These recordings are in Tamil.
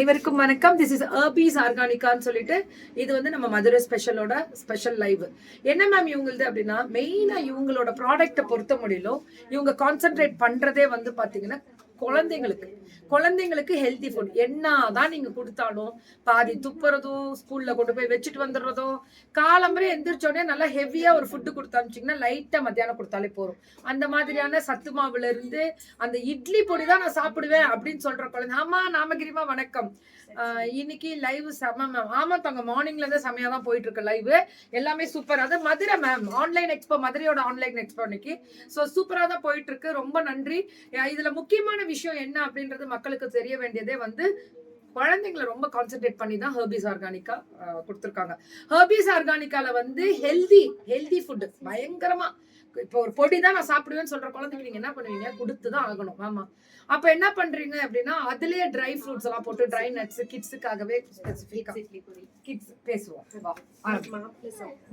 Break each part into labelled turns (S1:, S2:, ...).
S1: அனைவருக்கும் வணக்கம். திஸ் இஸ் ஹெர்பீஸ் ஆர்கானிக்கான்னு சொல்லிட்டு இது வந்து நம்ம மதுரை ஸ்பெஷலோட ஸ்பெஷல் லைவ். என்ன மேம் இவங்களுது அப்படின்னா, மெயினா இவங்களோட ப்ராடக்ட்டை பொறுத்த முடியலும் இவங்க கான்சென்ட்ரேட் பண்றதே வந்து பாத்தீங்கன்னா குழந்தைங்களுக்கு ஹெல்தி ஃபுட். என்னதான் நீங்க கொடுத்தாலும் பாதி துப்புறதோ, ஸ்கூல்ல கொண்டு போய் வச்சுட்டு வந்துடுறதோ, காலம்பரை எந்திரிச்சோடனே நல்லா ஹெவியா ஒரு ஃபுட்டு கொடுத்து அனுப்பிச்சிங்கன்னா லைட்டா மத்தியானம் கொடுத்தாலே போதும். அந்த மாதிரியான சத்து மாவுல இருந்து அந்த இட்லி பொடி தான் நான் சாப்பிடுவேன் அப்படின்னு சொல்ற குழந்தை. ஆமா நாமகிரிமா வணக்கம். இன்னைக்கு லைவ் செம மேம். ஆமா தாங்க, மார்னிங்ல இருந்து செமையா தான் போயிட்டு இருக்கு லைவ். எல்லாமே சூப்பர். அது மதுரை மேம் ஆன்லைன் எக்ஸ்போ, மதுரையோட ஆன்லைன் எக்ஸ்போ இன்னைக்கு. ஸோ சூப்பரா தான் போயிட்டு இருக்கு. ரொம்ப நன்றி. இதுல முக்கியமான விஷயம் என்ன அப்படின்றது மக்களுக்கு தெரிய வேண்டியதே வந்து குழந்தைங்களை ரொம்ப கான்சென்ட்ரேட் பண்ணி தான் ஹெர்பீஸ் ஆர்கானிக்கா கொடுத்துருக்காங்க. ஹெர்பீஸ் ஆர்கானிக்கால வந்து ஹெல்தி ஃபுட் பயங்கரமா. இப்போ ஒரு பொடி தான் நான் சாப்பிடுவேன்னு சொல்ற குழந்தைங்க நீங்க என்ன பண்ணுவீங்க? கொடுத்துதான் ஆகணும். ஆமா, அப்ப என்ன பண்றீங்க அப்படின்னா அதுலயே ட்ரை ஃப்ரூட்ஸ் எல்லாம் போட்டு, ட்ரை நட்ஸ் கிட்ஸுக்காகவே ஸ்பெசிஃபிக்கா கிட்ஸ் பேசுவோம்.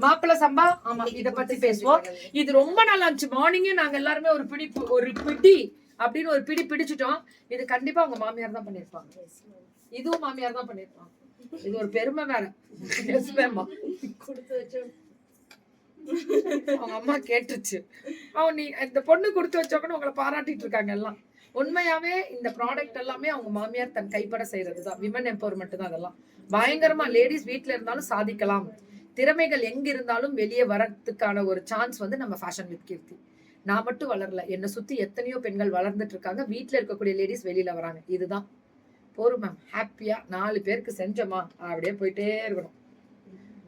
S1: மாப்பிள சம்பா, ஆமா இத பத்தி பேசுவோம். இது ரொம்ப நல்லா இருந்துச்சு. மார்னிங்கே நாங்க எல்லாருமே ஒரு பிடி அப்படின்னு ஒரு பிடி பிடிச்சிட்டோம். இது கண்டிப்பா உங்க மாமியார் தான் பண்ணிருப்பாங்க. இதுவும் மாமியார் தான் பண்ணிருப்பாங்க. இது ஒரு பெருமை வேற. அவங்க அம்மா கேட்டுச்சு. நீ இந்த பொண்ணு கொடுத்து வச்சோக்கன்னு உங்களை பாராட்டிட்டு இருக்காங்க எல்லாம். உண்மையாவே இந்த ப்ராடக்ட் எல்லாமே அவங்க மாமியார் தன் கைப்பட செய்யறதுதான். விமன் எம்பவர்மெண்ட் தான் அதெல்லாம். பயங்கரமா லேடிஸ் வீட்டுல இருந்தாலும் சாதிக்கலாம். திறமைகள் எங்க இருந்தாலும் வெளியே வரதுக்கான ஒரு சான்ஸ் வந்து நம்ம ஃபேஷன் வித் கீர்த்தி. நான் மட்டும் வளரல, என்னை சுத்தி எத்தனையோ பெண்கள் வளர்ந்துட்டு இருக்காங்க. வீட்டுல இருக்கக்கூடிய லேடிஸ் வெளியில வராங்க. இதுதான் போரும் மேம். ஹாப்பியா 4 பேருக்கு செஞ்சோமா அப்படியே போயிட்டே இருக்கணும்.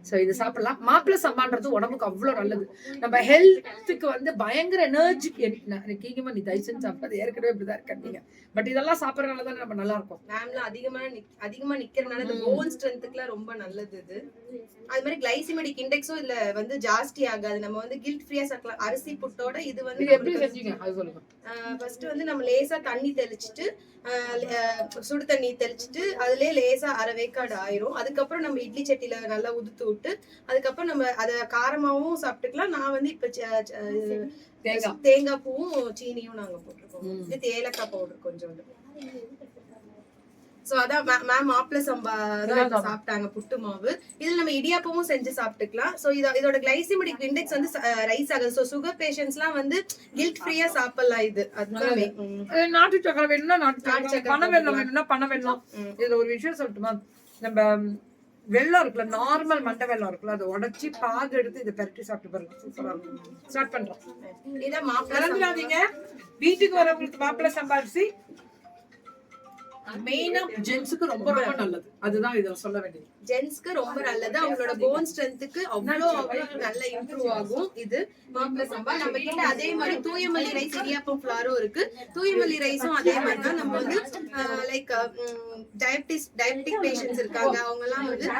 S1: சோ இது சாப்பிடலாம். மாப்பிள சம்பான்றது உடம்புக்கு அவ்வளவு நல்லது. நம்ம ஹெல்த்துக்கு வந்து பயங்கர எனர்ஜி. கீங்கமா நீ தயவுசெஞ்சு சாப்பிடாது, ஏற்கனவே இப்படிதான் இருக்கீங்க. பட் இதெல்லாம் சாப்பிடறதுனாலதான் நம்ம நல்லா இருக்கும்.
S2: மேம்ல அதிகமா நிக்கிறதுனால இந்த போன் ஸ்ட்ரென்த்துக்குலாம் ரொம்ப நல்லது இது. அது மாதிரி கிளைசிமெடிக் இண்டெக்ஸும் இதுல வந்து ஜாஸ்தி ஆகாது. நம்ம வந்து கில்ட் ஃப்ரீயா சாப்பிடலாம். அரிசி புட்டோட இது வந்து
S1: எப்படி செஞ்சீங்க அது சொல்லுங்க.
S2: ஃபர்ஸ்ட் வந்து நம்ம லேசா தண்ணி தெளிச்சுட்டு, சுடு தண்ணி தெளிச்சுட்டு அதுலயே லேசா அரை வேக்காடு ஆயிரும். அதுக்கப்புறம் நம்ம இட்லி சட்டியில நல்லா உதுத்து விட்டு அதுக்கப்புறம் நம்ம அத காரமாவும் சாப்பிட்டுக்கலாம். நான் வந்து இப்ப தேங்காய் பூவும் சீனியும் நாங்க போட்டிருக்கோம். வித் ஏலக்காய் பவுடர் கொஞ்சோண்டு. சோ அதான் மேம் மாப்பிள சம்பா தான் சாப்பிட்டாங்க புட்டு மாவு. இதுல நம்ம இடியாப்பமும் செஞ்சு சாப்பிட்டுக்கலாம். சோ இதோட கிளைசிமெடிக் இண்டெக்ஸ் வந்து ரைஸ் ஆகுது. சோ சுகர் பேஷண்ட்ஸ் எல்லாம் வந்து கில்ட் ஃப்ரீயா சாப்பிடலாம் இது. அதுதான்
S1: நாட்டு சக்கரை வேணும்னா நாட்டு சக்கரை, பனை வெல்லம் வேணும்னா பனை வெல்லம். இதுல ஒரு விஷயம் சொல்லட்டுமா? நம்ம வெள்ளம் இருக்குல்ல, நார்மல் மண்டை வெள்ளம் இருக்குல்ல, அதை உடைச்சி பாகு எடுத்து இதை பெரட்டி சாப்பிட்டு பாருங்க. சூப்பரா இருக்கும். ஸ்டார்ட் பண்றோம்.
S2: இதை மறந்துடாதீங்க.
S1: வீட்டுக்கு வரவங்களுக்கு மாப்பிள சம்பாரிசி மெயினா ஜென்ஸ்க்கு ரொம்ப ரொம்ப நல்லது. அதுதான் இத சொல்ல வேண்டியது.
S2: ஜென்ஸ்க்கு ரொம்ப நல்லது. அவங்களோட போன் ஸ்ட்ரென்த்துக்கு அவ்வளவு நல்ல இம்ப்ரூவ் ஆகும் இது மாப்பிள சம்பா. நம்ம கிட்ட அதே மாதிரி தூயமல்லி ரைஸ் இடியாப்பம் ஃப்ளாரும் இருக்கு. தூயமல்லி ரைஸும் அதே மாதிரி தான். நம்ம வந்து லைக் டயபெட்டிக் பேஷண்ட்ஸ் இருக்காங்க, அவங்க எல்லாம் வந்து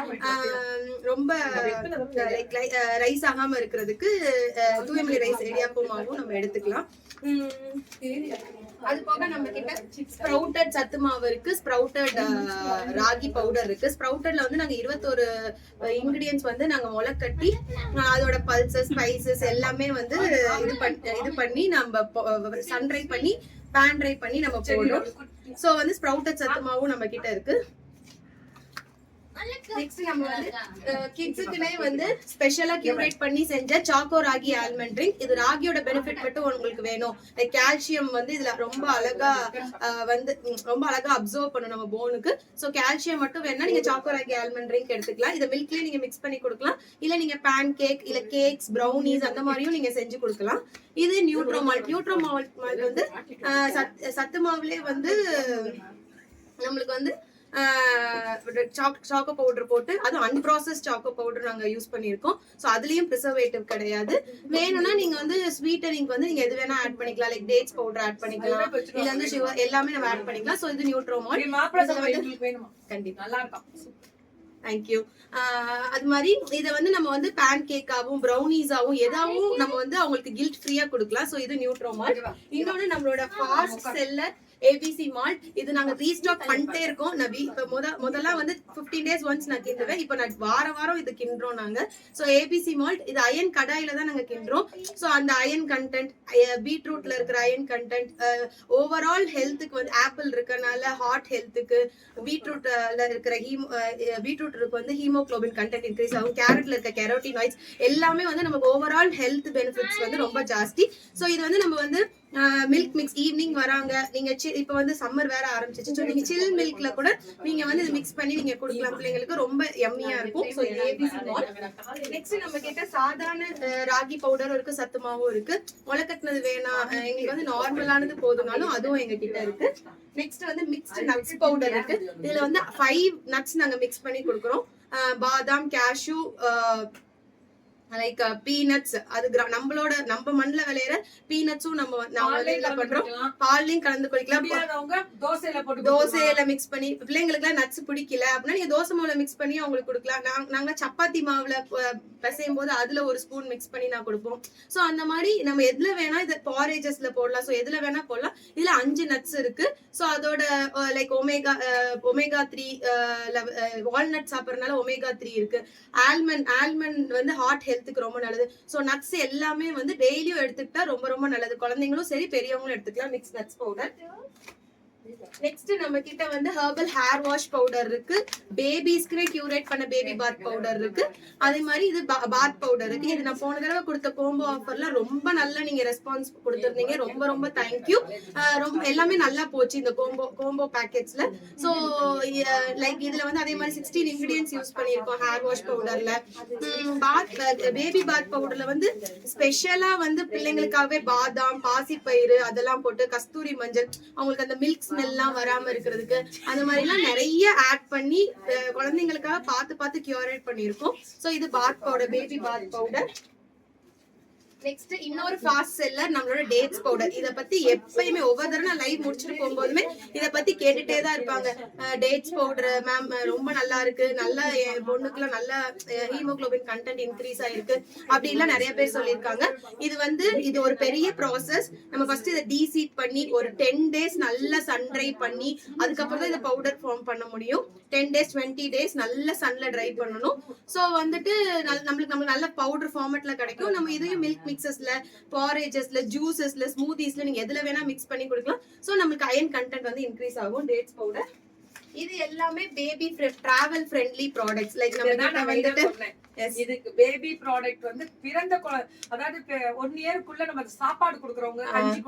S2: ரொம்ப லைக் ரைஸ் ஆகாம இருக்கிறதுக்கு தூயமல்லி ரைஸ் இடியாப்பமாவும் நம்ம எடுத்துக்கலாம். அது போக நம்ம கிட்ட ஸ்ப்ரவுட்டட் சத்து மாவு இருக்கு, ஸ்ப்ரவுட்டட் ராகி பவுடர் இருக்கு. ஸ்ப்ரவுட்டட்ல வந்து நாங்க 21 இன்கிரிடியன்ஸ் வந்து நாங்க முளைக்கட்டி அதோட பல்சஸ் ஸ்பைசஸ் எல்லாமே வந்து இது பண்ணி நம்ம சன் ட்ரை பண்ணி பேன் ட்ரை பண்ணி நம்ம போடுறோம். சோ வந்து ஸ்ப்ரவுட்டட் சத்து மாவும் நம்ம கிட்ட இருக்கு. நெக்ஸ்ட் நம்ம வந்து கிட்ஸுக்குனே வந்து ஸ்பெஷலா கியூரேட் பண்ணி செஞ்ச சாக்கோ ராகி ஆல்மண்ட் ட்ரிங்க். இது ராகியோட பெனிஃபிட் மட்டும் உங்களுக்கு வேணும். லைக் கால்சியம் வந்து இதுல ரொம்ப அழகா அப்சர்வ் பண்ணும் நம்ம போனுக்கு. சோ கால்சியம் மட்டும் வேணா நீங்க சாக்கோ ராகி ஆல்மண்ட் ட்ரிங்க் எடுத்துக்கலாம். இத மில்க்லயே நீங்க மிக்ஸ் பண்ணி கொடுக்கலாம். இல்ல நீங்க பேன் கேக் இல்ல கேக்ஸ் ப்ரௌனிஸ் அந்த மாதிரியும் நீங்க செஞ்சு கொடுக்கலாம். இது நியூட்ரோமால்ட் வந்து சத்து மாவுலயே வந்து நம்மளுக்கு வந்து சாக்கோ பவுடர் போட்டு, அதுவும் அன்ப்ராசஸ்ட் சாக்கோ பவுடர் நாங்க யூஸ் பண்ணிருக்கோம். சோ அதுலயும் ப்ரிசர்வேட்டிவ் கிடையாது. வேணும்னா நீங்க வந்து ஸ்வீட்டனிங் வந்து நீங்க எது வேணா ஆட் பண்ணிக்கலாம். லைக் டேட்ஸ் பவுடர் ஆட் பண்ணிக்கலாம், இல்ல வந்து சுகர் எல்லாமே நம்ம ஆட் பண்ணிக்கலாம். சோ இது நியூட்ரோமால் கண்டிப்பா நல்லா இருக்கும். தேங்க்யூ. அது மாதிரி இத வந்து நம்ம வந்து பேன் கேக்காவும் ப்ரௌனிஸாவும் எதாவும் நம்ம வந்து அவங்களுக்கு கில்ட் ஃப்ரீயா கொடுக்கலாம். சோ இது நியூட்ரோமால். இன்னொன்னு நம்மளோட ஃபாஸ்ட் செல்லர் ஏபிசி மால்ட். இது நாங்க ரீஸ்டாக் பண்ணிட்டே இருக்கோம். நான் இப்ப முதல்ல வந்து 15 days ஒன்ஸ் நான் கிண்டுவேன். இப்ப நான் வாரம் இது கிண்டுறோம் நாங்க. சோ ஏபிசி மால்ட் இது அயன் கடாயில தான் நாங்க கிண்டுறோம். சோ அந்த அயன் கண்டென்ட், பீட்ரூட்ல இருக்கிற அயன் கண்டென்ட், ஓவரால் ஹெல்த்துக்கு வந்து ஆப்பிள் இருக்கனால ஹார்ட் ஹெல்த்துக்கு, பீட்ரூட்ல இருக்கிற பீட்ரூட் வந்து ஹீமோகுளோபின் கண்டென்ட் இன்க்ரீஸ் ஆகும். கேரட்ல இருக்க கெரோட்டினாய்ட்ஸ் எல்லாமே வந்து நமக்கு ஓவரால் ஹெல்த் பெனிஃபிட்ஸ் வந்து ரொம்ப ஜாஸ்தி. சோ இது வந்து நம்ம வந்து மில்க் மிக்ஸ் ஈவினிங் வராங்க, நீங்க இப்ப வந்து சம்மர் வேற ஆரம்பிச்சிச்சு. சோ நீங்க சில் மில்க்ல கூட நீங்க வந்து இது மிக்ஸ் பண்ணி நீங்க கொடுக்கலாம் பிள்ளைங்களுக்கு, ரொம்ப யம்மியா இருக்கும். சோ இது ஏபிசி மால்ட். நெக்ஸ்ட் நம்ம கிட்ட சாதாரண ராகி பவுடர் இருக்கு, சத்து மாவும் இருக்கு. முளைக்கட்டினது வேணாம், எங்களுக்கு வந்து நார்மலானது போதுனாலும் அதுவும் எங்க கிட்ட இருக்கு. நெக்ஸ்ட் வந்து மிக்ஸ்டு நட்ஸ் பவுடர் இருக்கு. இதுல வந்து 5 நட்ஸ் நாங்க மிக்ஸ் பண்ணி கொடுக்குறோம். பாதாம், கேஷ்யூ, லைக் பீனட்ஸ், அது நம்ம மண்ணில் விளையிற பீனட்ஸும் நம்ம பண்றோம். பால்லையும் கலந்து குடிக்கலாம். தோசையில மிக்ஸ் பண்ணி பிள்ளைங்களுக்கு எல்லாம் நட்ஸ் பிடிக்கல அப்படின்னா நீங்க தோசை மாவுல மிக்ஸ் பண்ணி அவங்களுக்கு கொடுக்கலாம். நாங்க சப்பாத்தி மாவுல பிசையும் போது அதுல ஒரு ஸ்பூன் மிக்ஸ் பண்ணி நான் கொடுப்போம். சோ அந்த மாதிரி நம்ம எதுல வேணா இதை பாரேஜஸ்ல போடலாம். சோ எதுல வேணா போடலாம். இதுல 5 நட்ஸ் இருக்கு. சோ அதோட லைக் ஒமேகா 3 வால்நட் சாப்பிடறதுனால ஒமேகா 3 இருக்கு. ஆல்மண்ட் வந்து ஹார்ட் ஹெல்த்துக்கு ரொம்ப நல்லது. சோ நட்ஸ் எல்லாமே வந்து டெய்லியும் எடுத்துக்கிட்டா ரொம்ப ரொம்ப நல்லது. குழந்தைங்களும் சரி பெரியவங்களும் எடுத்துக்கலாம் மிக்ஸ் நட்ஸ் பவுடர். நெக்ஸ்ட் நம்ம கிட்ட வந்து ஹெர்பல் ஹேர் வாஷ் பவுடர் இருக்கு. பேபிஸ்க்கு கியூரேட் பண்ண பேபி பாத் பவுடர் இருக்கு. அதே மாதிரி இது பாத் பவுடர் இருக்கு. இது நான் போன தடவை கொடுத்த கோம்போ ஆஃபர்ல ரொம்ப நல்லா நீங்க ரெஸ்பான்ஸ் கொடுத்துருந்தீங்க. ரொம்ப ரொம்ப தேங்க்யூ. ரொம்ப எல்லாமே நல்லா போச்சு இந்த கோம்போ பேக்கெட்ஸ்ல. சோ லைக் இதுல வந்து அதே மாதிரி 16 இன்கிரிடியன்ட்ஸ் யூஸ் பண்ணிருக்கோம் ஹேர் வாஷ் பவுடர்ல. பேபி பாத் பவுடர்ல வந்து ஸ்பெஷலா வந்து பிள்ளைங்களுக்காகவே பாதாம், பாசிப்பயிறு அதெல்லாம் போட்டு, கஸ்தூரி மஞ்சள், அவங்களுக்கு அந்த மில்க் ஸ்மெல்லாம் வராம இருக்கிறதுக்கு அந்த மாதிரி எல்லாம் நிறைய ஆட் பண்ணி குழந்தைங்களுக்காக பார்த்து கியூரேட் பண்ணிருக்கோம். சோ இது பாத் பவுடர், பேபி பாத் பவுடர். நெக்ஸ்ட் இன்னொரு ஃபாஸ்ட் செல்லர் நம்மளோட டேட்ஸ் பவுடர். இத பத்தி எப்பயுமே ஒவ்வொரு தடவை நான் லைவ் முடிச்சிட்டு போகும்போதுமே இத பத்தி கேட்டுட்டே தான் இருப்பாங்க. டேட்ஸ் பவுடர் மேம் ரொம்ப நல்லா இருக்கு, நல்ல பொண்ணுக்குலாம் நல்ல ஹீமோகுளோபின் கண்டென்ட் இன்க்ரீஸ் ஆயிருக்கு அப்படின்லாம் நிறைய பேர் சொல்லியிருக்காங்க. இது ஒரு பெரிய ப்ராசஸ். நம்ம ஃபர்ஸ்ட் இதை டீசீட் பண்ணி ஒரு 10 days நல்லா சன் ட்ரை பண்ணி அதுக்கப்புறம் தான் இதை பவுடர் ஃபார்ம் பண்ண முடியும். 10 days 20 days நல்ல சன்ல ட்ரை பண்ணணும். சோ வந்துட்டு நம்மளுக்கு நல்ல பவுடர் ஃபார்மேட்ல கிடைக்கும். நம்ம இதையும் மில்க் மிக்சஸ்ல, பாரேஜஸ்ல, ஜூசஸ்ல, ஸ்மூதிஸ்ல நீங்க எதுல வேணா மிக்ஸ் பண்ணி கொடுக்கலாம். சோ நமக்கு அயன் கண்டென்ட் வந்து இன்க்ரீஸ் ஆகும். டேட்ஸ் பவுடர் இது எல்லாமே baby travel friendly products. Like நம்ம வந்துட்டு
S1: இதுக்கு பேபி ப்ராடக்ட் வந்து பிறந்த அதாவது 1 இயர்க்குள்ள நம்ம சாப்பாடு கொடுக்கறவங்க, கஞ்சி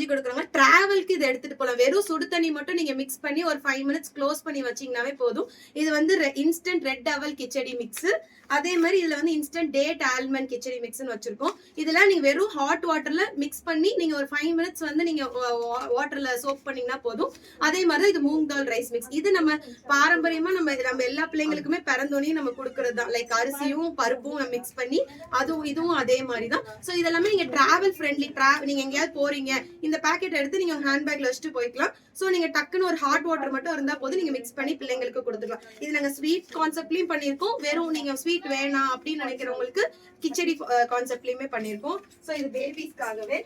S1: கொடுக்கறவங்க டிராவல்க்கு இதை எடுத்துட்டு போலாம். வெறும் சுடு தண்ணி மட்டும் நீங்க மிக்ஸ் பண்ணி ஒரு 5 minutes க்ளோஸ் பண்ணி வச்சீங்கன்னாவே போதும். இது வந்து இன்ஸ்டன்ட் ரெட் அவல் கிச்சடி மிக்ஸ். அதே மாதிரி இதுல வந்து இன்ஸ்டன்ட் டேட் ஆல்மண்ட் கிச்சடி மிக்ஸ்னு வச்சிருக்கோம். இதெல்லாம் நீங்க வெறும் ஹாட் வாட்டர்ல மிக்ஸ் பண்ணி நீங்க ஒரு 5 minutes வந்து நீங்க வாட்டர்ல சோப் பண்ணீங்கன்னா போதும். அதே மாதிரி இது மூங் தால் ரைஸ் மிக்ஸ். இது நம்ம பாரம்பரியமா நம்ம எல்லா பிள்ளைங்களுக்குமே பிறந்தோனே நம்ம கொடுக்கறது தான். லைக் அரிசியும் பருப்பும் மிக்ஸ் பண்ணி இதுவும் அதே மாதிரி தான். சோ இதெல்லாமே நீங்க டிராவல் ஃப்ரெண்ட்லி. நீங்க எங்கேயாவது போறீங்க, இந்த பேக்கெட் எடுத்து நீங்க ஹேண்ட்பேக்ல வச்சுட்டு போய்க்கலாம். சோ நீங்க டக்குன்னு ஒரு ஹாட் வாட்டர் மட்டும் இருந்தா போதும், நீங்க மிக்ஸ் பண்ணி பிள்ளைங்களுக்கு கொடுத்துக்கலாம். இது நாங்க ஸ்வீட் கான்செப்ட்லயும் பண்ணிருக்கோம். வெறும் நீங்க ஸ்வீட் வேணாம் அப்படின்னு நினைக்கிறவங்களுக்கு கிச்சடி கான்செப்ட்லயுமே பண்ணிருக்கோம். சோ இது பேபிஸ்க்காகவே.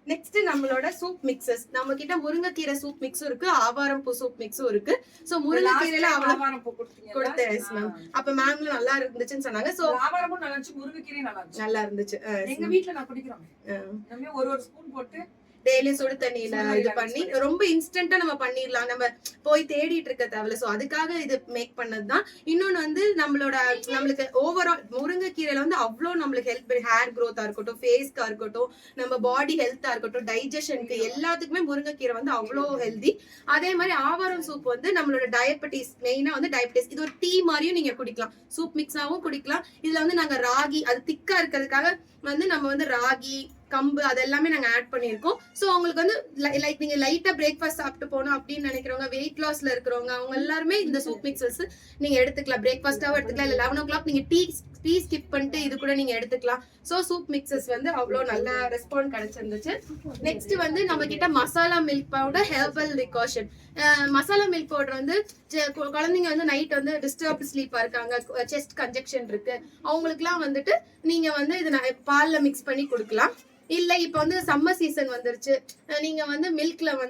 S1: நெக்ஸ்ட் நம்மளோட சூப் மிக்சஸ். நம்ம கிட்ட முருங்கைக்கீரை சூப் மிக்ஸும் இருக்கு, ஆவாரம் பூ சூப் மிக்ஸும் இருக்கு. சோ முருங்கைக்கீரையில ஆவாரம் பூ கொடுத்தேன். அப்ப மேம்ல நல்லா இருந்துச்சுன்னு சொன்னாங்க. சோ ஆவாரமும் நல்லா இருந்துச்சு, முருங்கைக்கீரையும்
S2: நல்லா இருந்துச்சு.
S1: எங்க வீட்ல நான் குடிக்கிறோம். ஒரு ஸ்பூன் போட்டு
S2: டெய்லி சுடு தண்ணியில இது பண்ணி ரொம்ப இன்ஸ்டன்டா நம்ம பண்ணிடலாம். நம்ம போய் தேடிட்டு இருக்க தேவையில்ல. சோ அதுக்காக இது மேக் பண்ணதுதான். இன்னொன்னு வந்து நம்மளுக்கு ஓவரால் முருங்கைக்கீரையில வந்து அவ்வளவு நம்மளுக்கு ஹெல்ப் பண்ணி ஹேர் க்ரோத்தா இருக்கட்டும், ஃபேஸ்க்கா இருக்கட்டும், நம்ம பாடி ஹெல்த்தா இருக்கட்டும், டைஜஷனுக்கு எல்லாத்துக்குமே முருங்கைக்கீரை வந்து அவ்வளவு ஹெல்தி. அதே மாதிரி ஆவாரம் சூப் வந்து நம்மளோட டயபெட்டிஸ், மெயினா வந்து டயபெட்டிஸ், இது ஒரு டீ மாதிரியும் நீங்க குடிக்கலாம். சூப் மிக்ஸாவும் குடிக்கலாம். இதுல வந்து நாங்க ராகி, அது திக்கா இருக்கிறதுக்காக வந்து நம்ம வந்து ராகி, கம்பு அதெல்லாமே நாங்க ஆட் பண்ணிருக்கோம். சோ உங்களுக்கு வந்து லைக் நீங்க லைட்டா பிரேக்ஃபாஸ்ட் சாப்பிட்டு போகணும் அப்படின்னு நினைக்கிறவங்க, வெயிட் லாஸ்ல இருக்கிறவங்க, அவங்க எல்லாருமே இந்த சூப் மிக்சர்ஸ் நீங்க எடுத்துக்கலாம். பிரேக்ஃபாஸ்டாவும் எடுத்துக்கலாம். இல்ல 11 o'clock நீங்க டீ ஸ்கிப் பண்ணிட்டு இது கூட நீங்க எடுத்துக்கலாம். சோ சூப் மிக்சர்ஸ் வந்து அவ்வளவு நல்ல ரெஸ்பான்ஸ் கிடைச்சிருந்துச்சு. நெக்ஸ்ட் வந்து நம்ம கிட்ட masala milk powder, herbal decoction. Masala milk powder வந்து குழந்தைங்க வந்து நைட் வந்து டிஸ்டர்ப்டு ஸ்லீப்பா இருக்காங்க, செஸ்ட் கன்ஜெக்ஷன் இருக்கு, அவங்களுக்கு எல்லாம் வந்துட்டு நீங்க வந்து இது பால்ல மிக்ஸ் பண்ணி கொடுக்கலாம். இல்ல இப்ப வந்து சம்மர் சீசன் வந்துருச்சு, நீங்க வந்து மில்க்ல வந்து